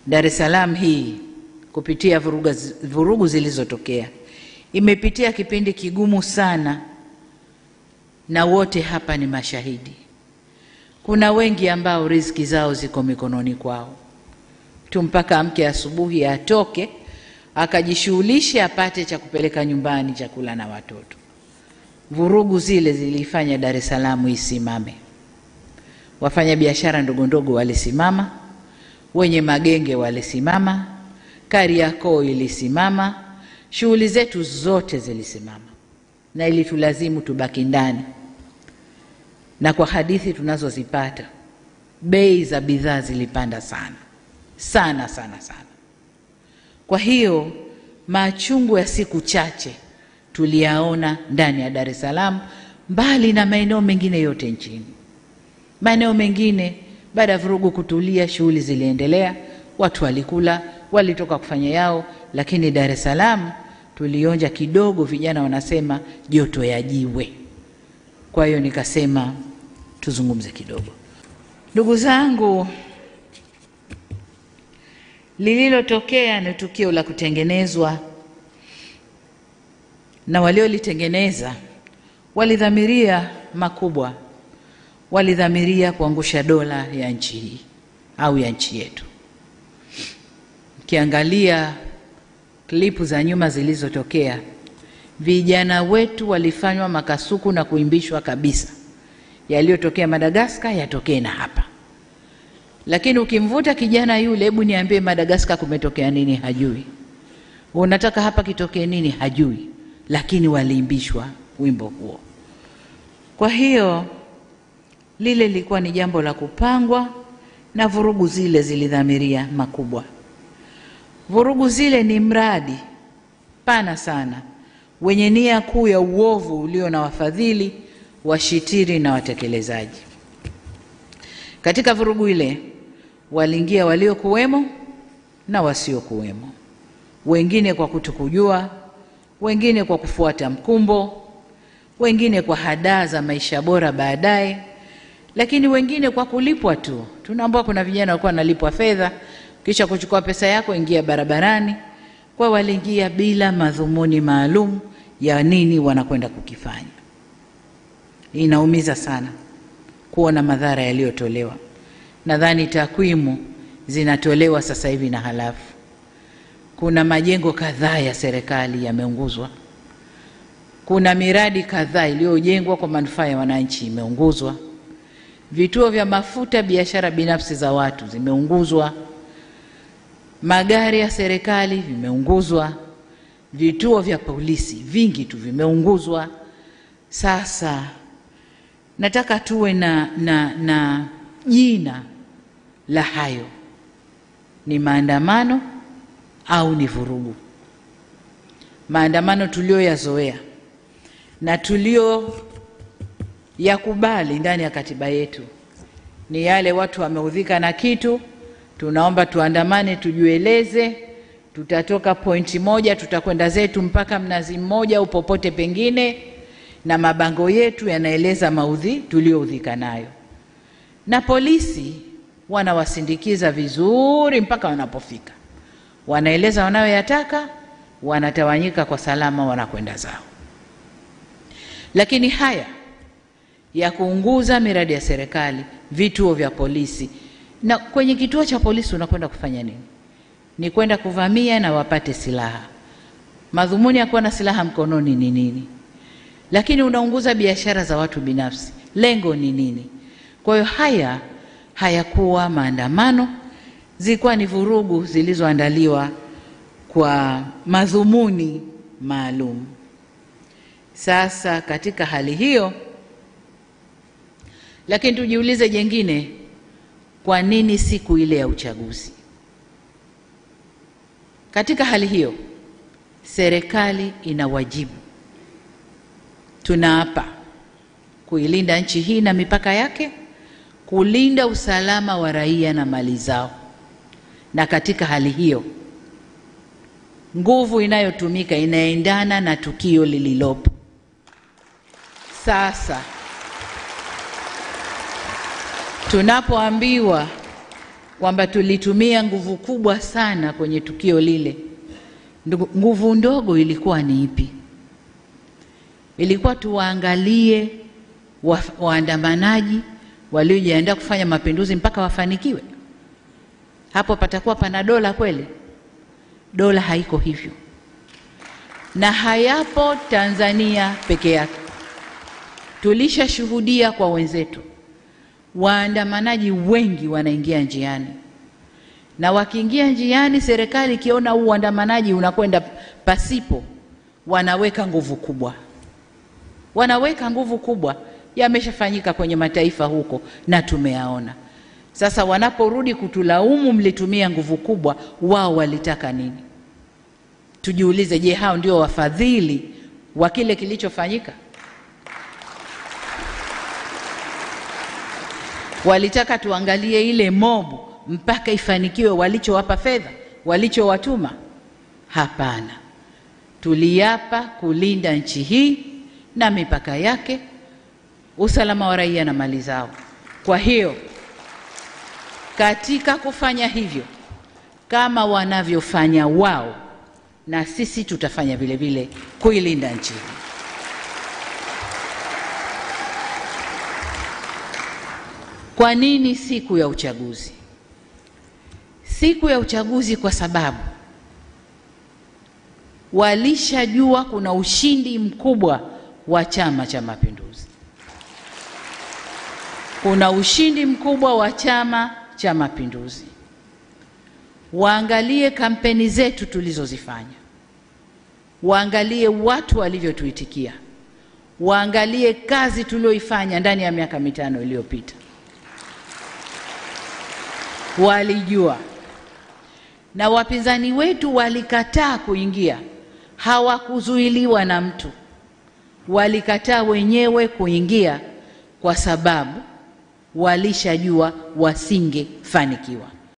Dar es Salaam hii kupitia vurugu zilizotokea imepitia kipindi kigumu sana, na wote hapa ni mashahidi. Kuna wengi ambao riziki zao ziko mikononi kwao tu, mpaka amke asubuhi atoke akajishughulishe apate cha kupeleka nyumbani, chakula na watoto. Vurugu zile zilifanya Dar es Salaam isimame. Wafanya biashara ndogo ndogo walisimama, wenye magenge walisimama, Kariakoo ilisimama, shughuli zetu zote zilisimama, na ilitulazimu tubaki ndani. Na kwa hadithi tunazozipata, bei za bidhaa zilipanda sana sana sana sana. Kwa hiyo machungu ya siku chache tuliyaona ndani ya Dar es Salaam, mbali na maeneo mengine yote nchini. Maeneo mengine baada ya vurugu kutulia, shughuli ziliendelea, watu walikula, walitoka kufanya yao, lakini Dar es Salaam tulionja kidogo, vijana wanasema joto ya jiwe. Kwa hiyo nikasema tuzungumze kidogo. Ndugu zangu, lililotokea ni tukio la kutengenezwa, na waliolitengeneza walidhamiria makubwa. Walidhamiria kuangusha dola ya nchi hii au ya nchi yetu. Kiangalia klipu za nyuma zilizotokea, vijana wetu walifanywa makasuku na kuimbishwa kabisa. Yaliyotokea Madagascar yatokee na hapa. Lakini ukimvuta kijana yule, hebu niambie Madagascar kumetokea nini, hajui. Unataka hapa kitokee nini, hajui. Lakini waliimbishwa wimbo huo. Kwa hiyo lile lilikuwa ni jambo la kupangwa, na vurugu zile zilidhamiria makubwa. Vurugu zile ni mradi pana sana wenye nia kuu ya uovu ulio na wafadhili, washitiri na watekelezaji. Katika vurugu ile waliingia waliokuwemo na wasiokuwemo, wengine kwa kutokujua, wengine kwa kufuata mkumbo, wengine kwa hadaa za maisha bora baadaye, lakini wengine kwa kulipwa tu. Tunaambiwa kuna vijana walikuwa wanalipwa fedha, kisha kuchukua pesa yako ingia barabarani. Kwa waliingia bila madhumuni maalum ya nini wanakwenda kukifanya. Inaumiza sana kuona madhara yaliyotolewa. Nadhani takwimu zinatolewa sasa hivi na halafu. Kuna majengo kadhaa ya serikali yameunguzwa. Kuna miradi kadhaa iliyojengwa kwa manufaa ya wananchi imeunguzwa. Vituo vya mafuta, biashara binafsi za watu zimeunguzwa. Magari ya serikali vimeunguzwa. Vituo vya polisi vingi tu vimeunguzwa. Sasa nataka tuwe na jina la hayo. Ni maandamano au ni vurugu? Maandamano tulioyazoea na tulio yakubali ndani ya katiba yetu ni yale watu wameudhika na kitu, tunaomba tuandamane, tujueleze, tutatoka pointi moja, tutakwenda zetu mpaka Mnazi Mmoja au popote pengine, na mabango yetu yanaeleza maudhi tulioudhika nayo. Na polisi wanawasindikiza vizuri mpaka wanapofika. Wanaeleza wanayoyataka, wanatawanyika kwa salama, wanakwenda zao. Lakini haya ya kuunguza miradi ya serikali, vituo vya polisi, na kwenye kituo cha polisi unakwenda kufanya nini? Ni kwenda kuvamia na wapate silaha. Madhumuni ya kuwa na silaha mkononi ni nini? Lakini unaunguza biashara za watu binafsi, lengo ni nini? Kwa hiyo haya hayakuwa maandamano, zilikuwa ni vurugu zilizoandaliwa kwa madhumuni maalum. Sasa katika hali hiyo, lakini tujiulize jengine, kwa nini siku ile ya uchaguzi? Katika hali hiyo, serikali ina wajibu. Tunaapa kuilinda nchi hii na mipaka yake, kulinda usalama wa raia na mali zao. Na katika hali hiyo, nguvu inayotumika inaendana na tukio lililopo. Sasa tunapoambiwa kwamba tulitumia nguvu kubwa sana kwenye tukio lile. Nguvu ndogo ilikuwa ni ipi? Ilikuwa tuwaangalie waandamanaji waliojiandaa kufanya mapinduzi mpaka wafanikiwe? Hapo patakuwa pana dola kweli? Dola haiko hivyo, na hayapo Tanzania peke yake. Tulishashuhudia kwa wenzetu, waandamanaji wengi wanaingia njiani, na wakiingia njiani, serikali ikiona uandamanaji unakwenda pasipo, wanaweka nguvu kubwa. Wanaweka nguvu kubwa. Yameshafanyika kwenye mataifa huko na tumeyaona. Sasa wanaporudi kutulaumu mlitumia nguvu kubwa, wao walitaka nini? Tujiulize, je, hao ndio wafadhili wa kile kilichofanyika? Walitaka tuangalie ile mobu mpaka ifanikiwe walichowapa fedha, walichowatuma? Hapana. Tuliapa kulinda nchi hii na mipaka yake, usalama wa raia na mali zao. Kwa hiyo katika kufanya hivyo, kama wanavyofanya wao, na sisi tutafanya vile vile kuilinda nchi hii. Kwa nini siku ya uchaguzi? Siku ya uchaguzi kwa sababu walishajua kuna ushindi mkubwa wa Chama cha Mapinduzi. Kuna ushindi mkubwa wa Chama cha Mapinduzi. Waangalie kampeni zetu tulizozifanya, waangalie watu walivyotuitikia, waangalie kazi tulioifanya ndani ya miaka 5 iliyopita. Walijua, na wapinzani wetu walikataa kuingia. Hawakuzuiliwa na mtu, walikataa wenyewe kuingia kwa sababu walishajua wasingefanikiwa.